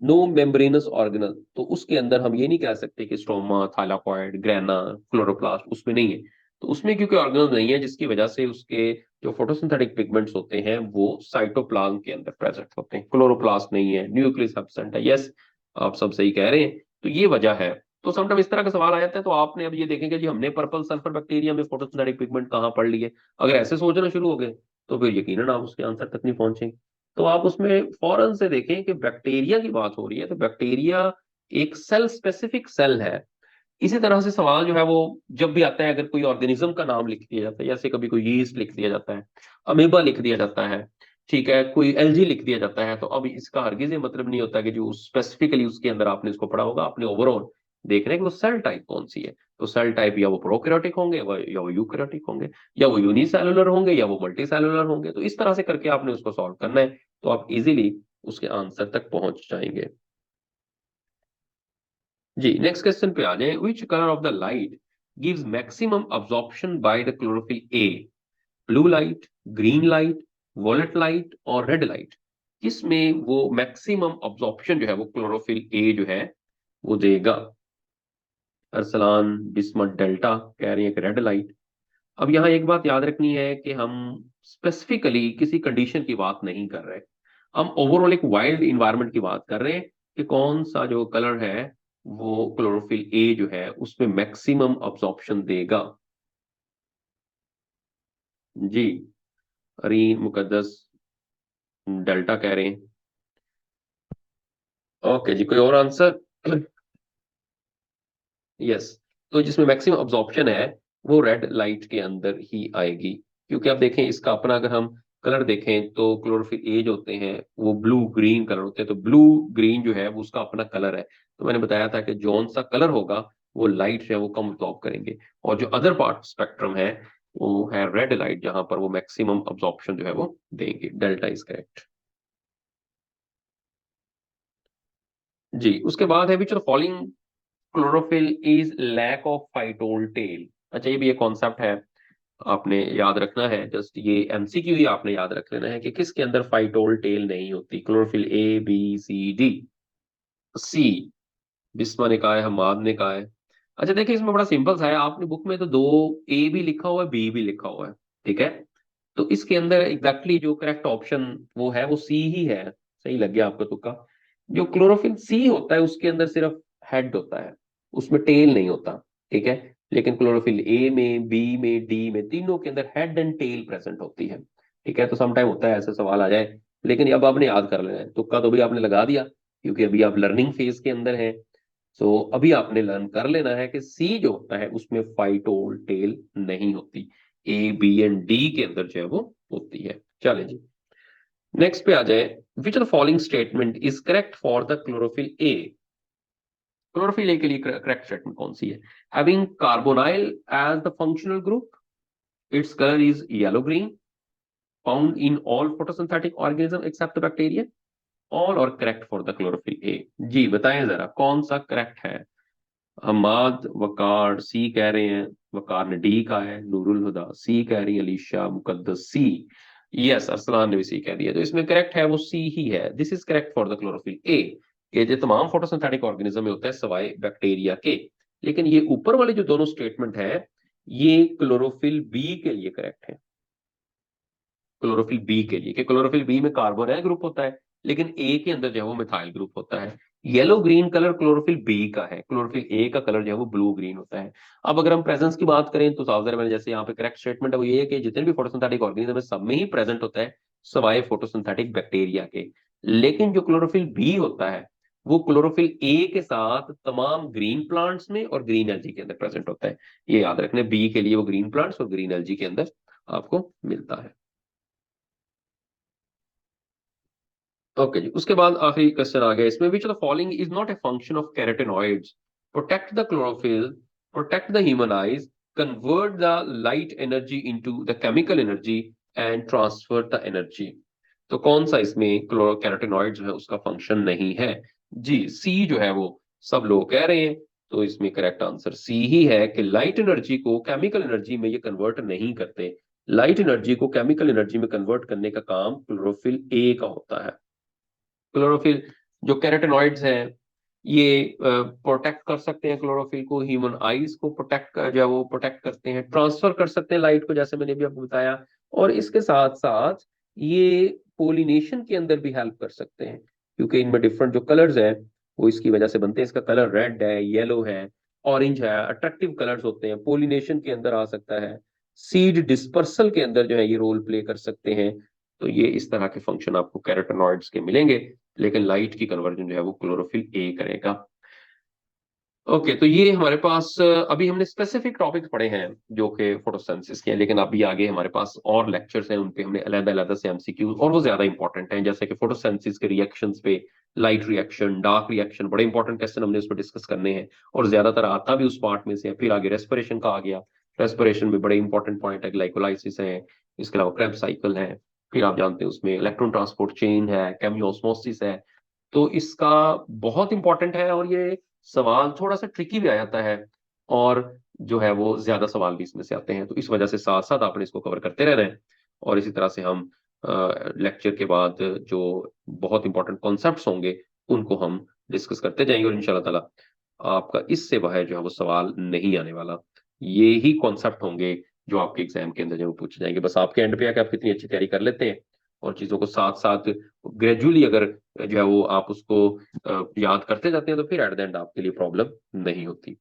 नो मेम्ब्रेनस ऑर्गेनल। तो उसके अंदर हम ये नहीं कह सकते कि स्ट्रोमा, थाइलाकॉइड, ग्रेना, क्लोरोप्लास्ट उसमें नहीं है। तो उसमें क्योंकि ऑर्गेनल नहीं है, जिसकी वजह से उसके जो फोटोसिंथेटिक पिगमेंट्स होते हैं वो साइटोप्लाज्म के अंदर प्रेजेंट होते हैं, क्लोरोप्लास्ट नहीं है, न्यूक्लियस एब्सेंट है। यस, आप सब सही कह रहे हैं। तो ये वजह है। तो समटाइम इस तरह का सवाल आ जाता है, तो आपने अब ये देखेंगे जी हमने पर्पल सल्फर बैक्टीरिया में फोटोसिंथेटिक पिगमेंट कहाँ पढ़ लिए। अगर ऐसे सोचना शुरू हो गए तो फिर यकीनन आप उसके आंसर तक नहीं पहुंचेंगे। तो आप उसमें फौरन से देखें कि बैक्टीरिया की बात हो रही है, तो बैक्टीरिया एक सेल स्पेसिफिक सेल है। इसी तरह से सवाल जो है वो जब भी आता है, अगर कोई ऑर्गेनिज्म का नाम लिख दिया जाता है, जैसे कभी कोई यीस्ट लिख दिया जाता है, अमीबा लिख दिया जाता है, ठीक है, कोई एल्गी लिख दिया जाता है, तो अब इसका हरगिज ये मतलब नहीं होता कि जो स्पेसिफिकली उसके अंदर आपने इसको पढ़ा होगा। आपने ओवरऑल देख रहे हैं कि वो सेल टाइप कौन सी है। तो सेल टाइप या वो प्रोकैरियोटिक होंगे या वो यूकैरियोटिक होंगे, या वो यूनिसेलुलर होंगे या वो मल्टीसेलुलर होंगे। तो इस तरह से करके आपने उसको सॉल्व करना है, तो आप इजीली उसके आंसर तक पहुंच जाएंगे। जी नेक्स्ट क्वेश्चन पे आ जाए। Which colour of the light gives maximum absorption by the chlorophyll A? Blue light, green light, wallet light और रेड लाइट? किसमें वो मैक्सिमम अब्जॉर्प्शन जो है वो क्लोरोफिल ए जो है वो देगा? अरसलान, बिस्मत, डेल्टा कह रही है कि रेड लाइट। अब यहाँ एक बात याद रखनी है कि हम स्पेसिफिकली किसी कंडीशन की बात नहीं कर रहे, हम ओवरऑल एक वाइल्ड इन्वायरमेंट की बात कर रहे हैं कि कौन सा जो कलर है वो क्लोरोफिल ए जो है उसमें मैक्सिमम अब्जॉर्प्शन देगा। जी अरीन, मुकद्दस, डेल्टा कह रहे हैं। ओके जी, कोई और आंसर? यस, तो जिसमें मैक्सिमम अब्जॉर्प्शन है वो रेड लाइट के अंदर ही आएगी। क्योंकि आप देखें इसका अपना अगर हम कलर देखें तो क्लोरोफिल ए जो होते हैं वो ब्लू ग्रीन कलर होते हैं। तो ब्लू ग्रीन जो है वो उसका अपना कलर है। तो मैंने बताया था कि जौन सा कलर होगा वो लाइट जो है वो कम अब्जॉर्ब करेंगे। और जो अदर पार्ट स्पेक्ट्रम है वो है रेड लाइट, जहां पर वो मैक्सिमम अब्जॉर्प्शन जो है वो देंगे। Delta is correct. जी उसके बाद है which following chlorophyll is lack of phytol tail? अच्छा, ये भी एक कॉन्सेप्ट है, आपने याद रखना है। जस्ट ये एमसीक्यू ही आपने याद रख लेना है कि किसके अंदर फाइटोल टेल नहीं होती। Chlorophyll A, B, C, D, सी। बिस्मा ने कहा है, हमाद ने कहा है। अच्छा देखिए, इसमें बड़ा सिंपल सा है। आपने बुक में तो दो ए भी लिखा हुआ है, बी भी लिखा हुआ है, ठीक है। तो इसके अंदर एग्जैक्टली जो करेक्ट ऑप्शन वो है वो सी ही है। सही लग गया आपका तुक्का। जो क्लोरोफिल सी होता है उसके अंदर सिर्फ हेड होता है, उसमें टेल नहीं होता, ठीक है। लेकिन क्लोरोफिल ए में, बी में, डी में, तीनों के अंदर हेड एंड टेल प्रेजेंट होती है, ठीक है। तो समटाइम होता है ऐसा सवाल आ जाए, लेकिन अब आपने याद कर लेना है। तुक्का तो भी आपने लगा दिया क्योंकि अभी आप लर्निंग फेज के अंदर हैं। सो अभी आपने लर्न कर लेना है कि सी जो होता है उसमें फाइटोल टेल नहीं होती, ए, बी एंड डी के अंदर जो है वो होती है। चले जी नेक्स्ट पे आ जाए। Which of the following statement is correct for the chlorophyll A? Chlorophyll A के लिए करेक्ट स्टेटमेंट कौन सी है? Having carbonyl as the functional group, it's colour is yellow green, found in all photosynthetic organism except the bacteria, all are correct for the chlorophyll A? जी बताएं जरा कौन सा करेक्ट है। हमाद वकार सी कह रहे हैं, वकार ने डी कहा है, नूरुल हुदा सी कह रही है, अलीशा मुकद्दस सी, यस अरसलान ने भी सी कह दिया। तो इसमें करेक्ट है वो सी ही है, this is correct for the chlorophyll A. ये जो तमाम फोटोसिंथेटिक ऑर्गेनिज्म में होता है सवाए बैक्टीरिया के। लेकिन ये ऊपर वाले जो दोनों स्टेटमेंट है ये क्लोरोफिल बी के लिए करेक्ट है, क्लोरोफिल बी के लिए, कि क्लोरोफिल बी में कार्बोनिल ग्रुप होता है लेकिन ए के अंदर जो है वो मिथाइल ग्रुप होता है। Yellow green colour chlorophyll B का है, क्लोरोफिल ए का कलर जो है वो ब्लू ग्रीन होता है। अब अगर हम प्रेजेंस की बात करें तो साफ मैंने जैसे यहाँ पे करेक्ट स्टेटमेंट है वो ये है कि जितने भी फोटोसिंथेटिक ऑर्गेनिज्म है सब में ही प्रेजेंट होता है सवाए फोटोसिंथेटिक बैक्टीरिया के। लेकिन जो क्लोरोफिल बी होता है वो क्लोरोफिल ए के साथ तमाम ग्रीन प्लांट्स में और ग्रीन एल्जी के अंदर प्रेजेंट होता है। ये याद रखने, बी के लिए वो ग्रीन प्लांट्स और ग्रीन एल्जी के अंदर आपको मिलता है। ओके जी, उसके बाद आखिरी क्वेश्चन आ गया इसमें, विच of the following is not a function of carotenoids, protect the chlorophyll, protect the human eyes, convert the light energy into the chemical energy and transfer the energy. तो कौन सा इसमें कैरोटेनॉइड जो है उसका फंक्शन नहीं है? जी सी जो है वो सब लोग कह रहे हैं। तो इसमें करेक्ट आंसर सी ही है कि लाइट एनर्जी को केमिकल एनर्जी में ये कन्वर्ट नहीं करते। लाइट एनर्जी को केमिकल एनर्जी में कन्वर्ट करने का काम क्लोरोफिल ए का होता है। क्लोरोफिल जो कैरोटेनॉइड्स हैं ये प्रोटेक्ट कर सकते हैं क्लोरोफिल को, ह्यूमन आईज को प्रोटेक्ट जो है वो प्रोटेक्ट करते हैं, ट्रांसफर कर सकते हैं लाइट को जैसे मैंने भी आपको बताया, और इसके साथ साथ ये पोलिनेशन के अंदर भी हेल्प कर सकते हैं क्योंकि इनमें डिफरेंट जो कलर्स हैं वो इसकी वजह से बनते हैं। इसका कलर रेड है, येलो है, ऑरेंज है, अट्रैक्टिव कलर्स होते हैं, पोलिनेशन के अंदर आ सकता है, सीड डिस्पर्सल के अंदर जो है ये रोल प्ले कर सकते हैं। तो ये इस तरह के फंक्शन आपको कैरोटेनॉइड्स के मिलेंगे, लेकिन लाइट की कन्वर्जन जो है वो क्लोरोफिल ए करेगा। ओके, तो ये हमारे पास अभी हमने स्पेसिफिक टॉपिक्स पढ़े हैं जो कि फोटोसिंथेसिस के हैं, लेकिन अभी आगे हमारे पास और लेक्चर्स हैं उन पे हमने अलग-अलग से एमसीक्यू, और वो ज्यादा इंपॉर्टेंट हैं, जैसे कि फोटोसिंथेसिस के रिएक्शंस पे, लाइट रिएक्शन, डार्क रिएक्शन, बड़े इंपॉर्टेंट क्वेश्चन हमने उस पर डिस्कस करने हैं और ज्यादातर आता भी उस पार्ट में से है। फिर आगे रेस्पिरेशन का आ गया, रेस्पिरेशन में बड़े इंपॉर्टेंट पॉइंट है, ग्लाइकोलाइसिस है, इसके अलावा क्रेब्स साइकिल है, फिर आप जानते हैं उसमें इलेक्ट्रॉन ट्रांसपोर्ट चेन है, केमियोस्मोसिस है। तो इसका बहुत इंपॉर्टेंट है और ये सवाल थोड़ा सा ट्रिकी भी आ जाता है, और जो है वो ज्यादा सवाल भी इसमें से आते हैं, तो इस वजह से साथ साथ आपने इसको कवर करते रहना है। और इसी तरह से हम लेक्चर के बाद जो बहुत इंपॉर्टेंट कॉन्सेप्ट्स होंगे उनको हम डिस्कस करते जाएंगे, और इंशाल्लाह ताला आपका इससे बाहर जो है वो सवाल नहीं आने वाला। ये ही कॉन्सेप्ट होंगे जो आपके एग्जाम के अंदर जो पूछे जाएंगे। बस आपके एंड पे आके आप कितनी अच्छी तैयारी कर लेते हैं और चीजों को साथ साथ ग्रेजुअली अगर जो है वो आप उसको याद करते जाते हैं तो फिर एट द एंड आपके लिए प्रॉब्लम नहीं होती।